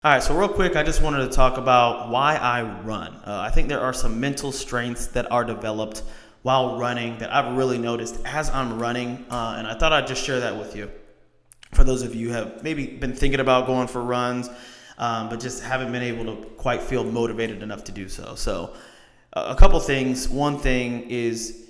All right, so real quick, I just wanted to talk about why I run. I think there are some mental strengths that are developed while running that I've really noticed as I'm running, and I thought I'd just share that with you. For those of you who have maybe been thinking about going for runs, but just haven't been able to quite feel motivated enough to do so. So, a couple things. One thing is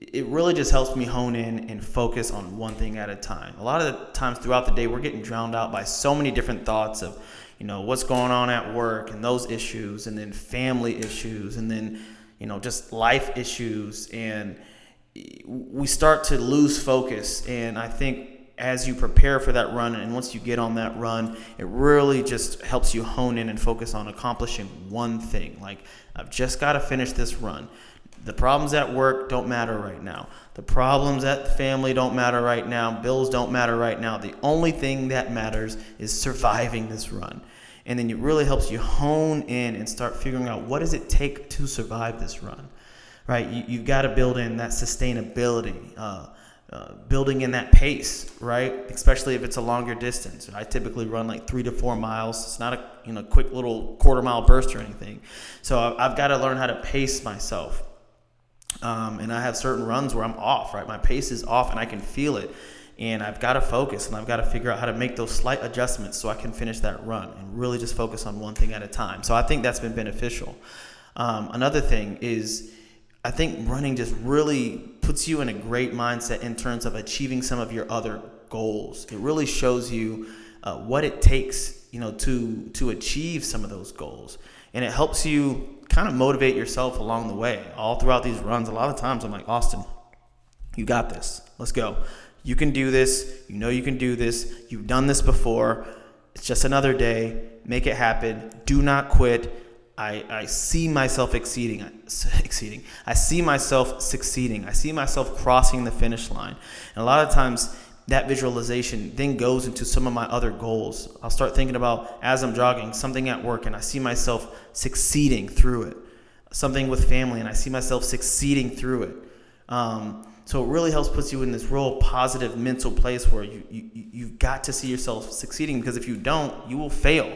it really just helps me hone in and focus on one thing at a time. A lot of the times throughout the day, we're getting drowned out by so many different thoughts of, what's going on at work and those issues, and then family issues, and then, just life issues. And we start to lose focus. And I think as you prepare for that run, and once you get on that run, it really just helps you hone in and focus on accomplishing one thing. Like, I've just got to finish this run. The problems at work don't matter right now. The problems at the family don't matter right now. Bills don't matter right now. The only thing that matters is surviving this run. And then it really helps you hone in and start figuring out, what does it take to survive this run, right? You've got to build in that sustainability, building in that pace, right? Especially if it's a longer distance. I typically run like 3 to 4 miles. It's not a quick little quarter-mile burst or anything. So I've got to learn how to pace myself. And I have certain runs where I'm off, right? My pace is off and I can feel it. And I've got to focus, and I've got to figure out how to make those slight adjustments so I can finish that run and really just focus on one thing at a time. So I think that's been beneficial. Another thing is, I think running just really puts you in a great mindset in terms of achieving some of your other goals. It really shows you what it takes, to achieve some of those goals. And it helps you kind of motivate yourself along the way. All throughout these runs, a lot of times I'm like, Austin, you got this. Let's go. You can do this. You can do this. You've done this before. It's just another day. Make it happen. Do not quit. I see myself exceeding. I see myself succeeding. I see myself crossing the finish line. And a lot of times that visualization then goes into some of my other goals. I'll start thinking about, as I'm jogging, something at work, and I see myself succeeding through it. Something with family, and I see myself succeeding through it. So it really helps put you in this real positive mental place where you've got to see yourself succeeding, because if you don't, you will fail.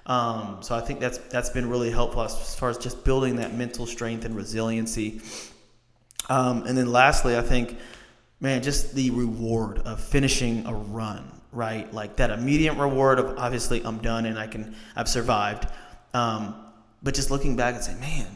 So I think that's been really helpful as far as just building that mental strength and resiliency. And then lastly, I think, just the reward of finishing a run, right? Like that immediate reward of, obviously I'm done and I've survived. But just looking back and saying,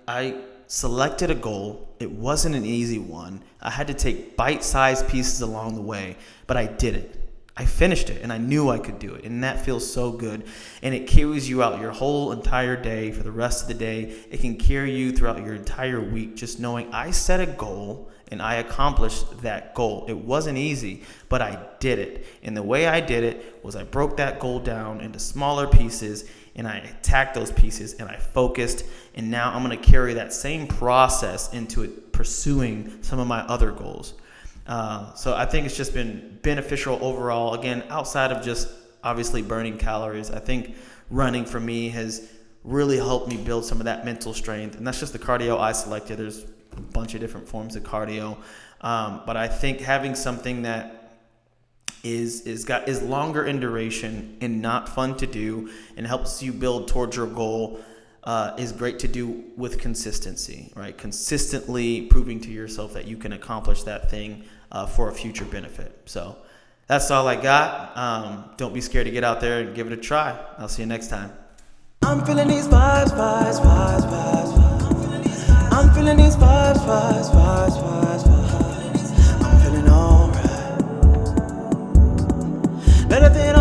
I selected a goal. It wasn't an easy one. I had to take bite-sized pieces along the way, but I did it. I finished it, and I knew I could do it, and that feels so good. And it carries you out your whole entire day for the rest of the day. It can carry you throughout your entire week, just knowing I set a goal and I accomplished that goal. It wasn't easy, but I did it. And the way I did it was I broke that goal down into smaller pieces, and I attacked those pieces, and I focused. And now I'm going to carry that same process into it, pursuing some of my other goals. So I think it's just been beneficial overall. Again, outside of just obviously burning calories, I think running for me has really helped me build some of that mental strength. And that's just the cardio I selected. There's a bunch of different forms of cardio. But I think having something that is longer in duration and not fun to do and helps you build towards your goal is great to do with consistency, right? Consistently proving to yourself that you can accomplish that thing for a future benefit. So that's all I got. Don't be scared to get out there and give it a try. I'll see you next time. I'm feeling these vibes, vibes, vibes, vibes, vibes. I'm feeling these vibes, vibes, vibes, vibes, vibes. I'm feeling alright. Better than